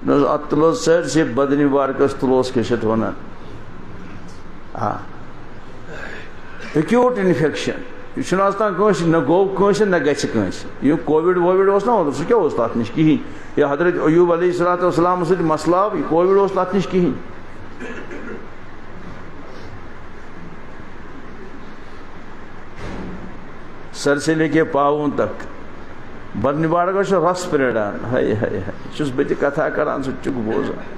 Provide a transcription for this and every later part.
ات تلو سٲرسٕے بدنہِ مبارکس تلوس کھٔسِتھ ونان ایکیوٹ انفیکشن یہ چھُنہٕ آز تام کٲنٛسہِ نہ گوٚو کٲنٛسہِ نہ گژھِ کٲنٛسہِ یہِ کووِڈ وووِڈ اوس نا اوترٕ سُہ کیٛاہ اوس تَتھ نِش کِہیٖنۍ یا حضرت ایوب علیہ الصلوۃ والسلام سۭتۍ مسلہٕ آو یہِ کووِڈ اوس تَتھ نِش کِہیٖنۍ سر سے لے کے پاؤں تک بد مبارکس چھُ رس پرٛیران ہاے ہاے ہاے چھُس بہٕ تہِ کتھا کران ژٕ تہِ چھُکھ بوزان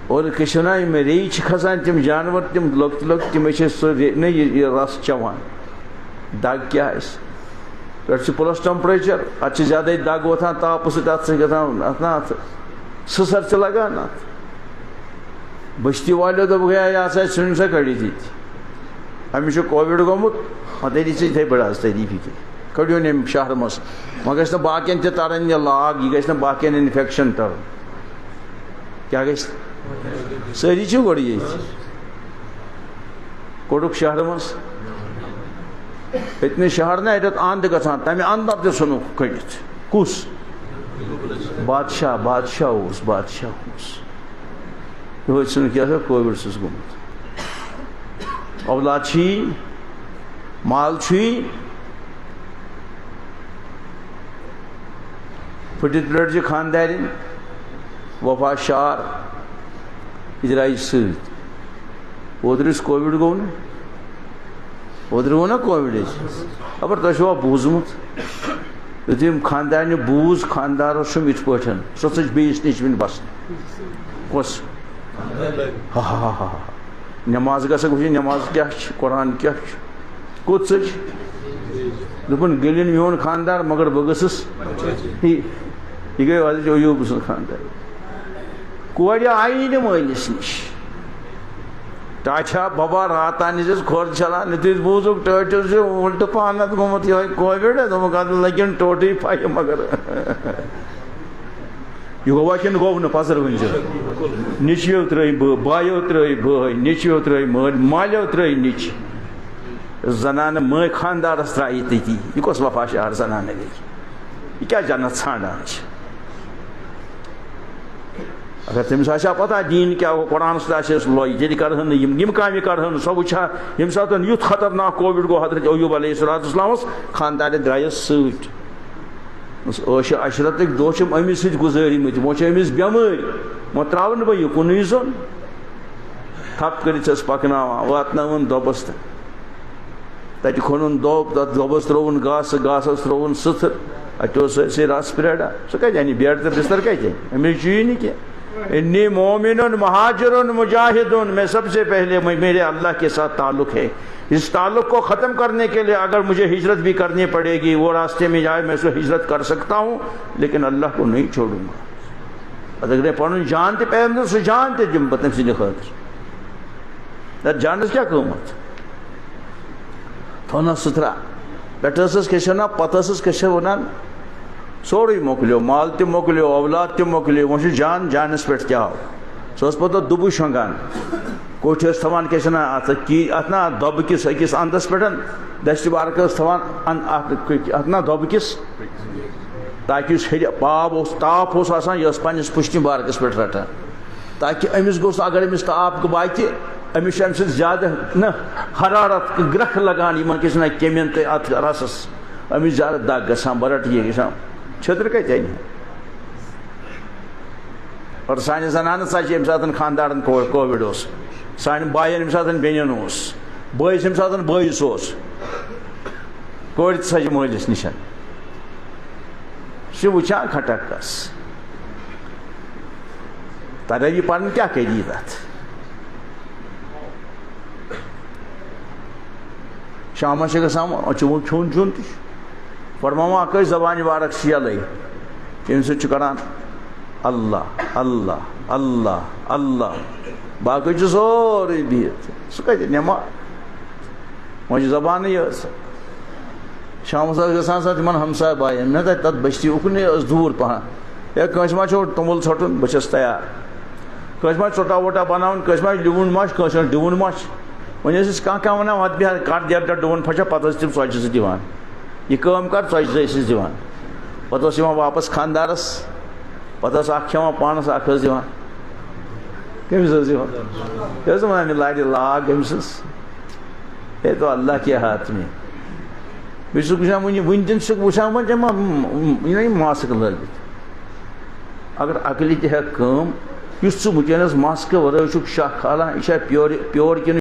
اور کشنا یِم ریٚیہِ چھِ کھسان تِم جانور تِم لۄکٕٹۍ لۄکٕٹۍ تِمے چھِ سُہ نہ یہِ رس چٮ۪وان دگ کیٛاہ آسہِ پٮ۪ٹھٕ چھُ پلس ٹمپریچر اتھ چھِ زیادے دگ وۄتھان تاپہٕ سۭتۍ اتھ سۭتۍ گژھان اتھ سٕسر چھِ لگان اتھ بٔستی والیو دوٚپُکھ ہے یہِ ہسا ژھٕنِو سا کٔڑِتھ ییٚتہِ أمِس چھُ کووِڈ گوٚمُت تیٚلی ژٕ یِتھٕے پٲٹھۍ حظ تعریٖفی کہِ کٔڑۍہوٗن ییٚمہِ شہرٕ منٛز وۄنۍ گژھِ نہٕ باقین تہِ ترٕنۍ یہِ لاگ یہِ گژھِ نہٕ باقین انفیکشن ترُن کیٛاہ گژھِ سٲری چھِو گۄڈٕ ییٚتہِ کوٚڑُکھ شہرٕ منٛز اتنے شہر نا اتھ اند گژھان تمہِ اندر تہِ ژھُنُکھ کٔڑِتھ کُس بادشاہ بادشاہ اوس یِہوے ژھُنُکھ کیٛاہ سا کووِڈ چھُس گوٚمُت اولاد چھُی مال چھُی پھٕٹِتھ پلیٹ چھِ خاندارٮ۪ن وفا شار یہِ درٛایہِ سۭتۍ اوترٕ یُس کووِڈ گوٚو نہ اوترٕ گوٚو نا کووِڈ خبر تۄہہِ چھُوا بوٗزمُت یُتھُے یِم خاندارنہِ بوٗز خاندارس چھُم یِتھ پٲٹھۍ سۄ ژٕج بیٚیِس نِش وٕنہِ بسنہٕ کۄس ہا نٮ۪ماز گژھکھ وٕچھِنۍ نٮ۪ماز کیٛاہ چھِ قرآن کیٛاہ چھُ کوٚت ژٕج دوٚپُن گٔلِنۍ میون خاندار مگر بہٕ گٔژھٕس یہِ گٔے حضرت ایوب سُنٛد خاندار کورِ آیی نہٕ مٲلِس نِش ٹاٹھا ببا راتان ٲسِس کھۄر چھلان یُتھُے بوٗزُکھ ٹٲٹھِس چھُ اُلٹہٕ پہنتھ گوٚمُت یِہوے کووِڈ دوٚپُکھ اَدٕ لٔگِن ٹوٹٕے پھَیہِ مگر یہِ گوٚوا کِنہٕ گوٚو نہٕ پزر ؤنۍزیو نیٚچویو ترٛٲے بایو ترٛٲے بٲے نیٚچویو ترٛٲے مٲلۍ مالیو ترٛٲے نیٚچہِ زنانہٕ مٲلۍ خاندارس ترٛایہِ تٔتی یہِ کۄس وفا شار زنانہٕ گٔے یہِ کیٛاہ جنت ژھانڈان چھِ اگر تٔمِس آسہِ ہا پتہ دیٖن کیٛاہ گوٚو قرآنس سۭتۍ آسہِ ہس لۄے تیٚلہِ کرہن نہٕ یِم کامہِ کرہن نہٕ سۄ وٕچھِ ہا ییٚمہِ ساتہٕ یُتھ خطرناک کووِڈ گوٚو حضرت ایوب علیہ الصلوۃ والسلامس خاندارٮ۪ن درٛایس سۭتۍ ٲشہِ عشرتٕکۍ دۄہ چھِم أمِس سۭتۍ گُزٲرۍمٕتۍ وۄنۍ چھِ أمِس بٮ۪مٲرۍ وۄنۍ ترٛاوٕ نہٕ بہٕ یہِ کُنُے زوٚن تھپھ کٔرِتھ چھس پکناوان واتنٲوٕن دۄبس تتہِ کھوٚنُن دۄب تتھ دۄبس ترٛووُن گاسہٕ گاسس ترٛووُن سٕتھر اتہِ اوس سٲرسٕے رس پرٛیران سُہ کتہِ انہِ بیڈ تہٕ بستر کتہِ انہِ أمِس چھُیی نہٕ کینٛہہ انی مومن مہاجر مجاہد میں سب سے پہلے میرے اللہ کے ساتھ تعلق ہے اس تعلق کو ختم کرنے کے لیے اگر مجھے ہجرت بھی کرنی پڑے گی وہ راستے میں جائے میں اسے ہجرت کر سکتا ہوں لیکن اللہ کو نہیں چھوڑوں گا اگر پن جان تہ پیغمبر سہ جان تہ دم بہ تم سند خاطر جانس کیا قیمت تھونا ستھرا پٮ۪ٹھٕ ٲسٕس کیٛاہ پتہٕ ٲسٕس کیٛاہ ونان سورُے مۄکلیو مال تہِ مۄکلیو اولاد تہِ مۄکلیو وۄنۍ چھُ جان جانس پٮ۪ٹھ کیٛاہ آو سۄ ٲس پتہٕ دُبہٕ شۄنٛگان کوٹھۍ ٲس تھاوان کیٛاہ چھِ ونان اتھ نا دۄبہٕ کِس أکِس اندس پٮ۪ٹھ دستہِ بارکہٕ ٲس تھاوان اتھ نا دۄبہٕ کِس تاکہِ یُس ہیٚرِ تاپھ اوس آسان یہِ ٲس پننِس پُشتہِ بارکس پٮ۪ٹھ رٹان تاکہِ أمِس گوٚژھ اگر أمِس تاپھ واتہِ أمِس چھُ اَمہِ سۭتۍ زیادٕ نہ حرارت گرٛکھ لگان یِمن کیٛاہ چھِ ونان کیٚمٮ۪ن تہٕ اتھ رسس أمِس زیادٕ دگ گژھان بہٕ رٹہٕ یہِ گژھان چھٔتٕر کتہِ انہِ اور سانہِ زنانہٕ ژچہِ ییٚمہِ ساتہٕ خاندارن کووِڈ اوس سانہِ باین ییٚمہِ ساتہٕ بیٚنٮ۪ن اوس بٲیِس ییٚمہِ ساتہٕ بٲیِس اوس کورِ تہِ ژچہِ مٲلِس نِش سُہ چھُ وٕچھان کھٹکس تگہ یہِ پرن کیٛاہ کٔری تتھ شامس چھِ گژھان کھیوٚن چیوٚن تہِ چھُ فرماوان اکٲے زبانہِ مبارک چھِ یلے تمہِ سۭتۍ چھُ کران اللہ اللہ اللہ اللہ باقٕے چھُ سورُے بِہِتھ سُہ کتہِ نٮ۪ماز وۄنۍ چھِ زبانٕے یٲژ شامس ٲس گژھان سۄ تِمن ہمساے باین نہ تتھ بستی اُکنُے ٲس دوٗر پہن ہے کٲنٛسہِ ما چھُ توٚمُل ژھٹُن بہٕ چھس تیار کٲنٛسہِ ما چھُ ژوٚٹا ووٚٹا بناوُن کٲنٛسہِ ما چھُ ڈِوُن ما چھُ کٲنٛسہِ ڈِوُن ما چھُ وۄنۍ ٲسۍ أسۍ کانٛہہ ونان وۄنۍ بیٚہہ کر دیر ڈوٗن پھچا پتہٕ ٲسۍ تِم ژۄچہِ زٕ دِوان یہِ کٲم کر ژۄچہِ زٕ ٲسِس دِوان پتہ واپس خاندارس پتہ کھیوان پانس کمس ونان لڑ لاگ أمسس اے تو اللہ کے ہاتھ میں بس وچان ون تن وچان ون ماسک لگت اگر عقلی تہ کم اس ونکس ماسک ورٲے شاہ کھالان یہ پیور کن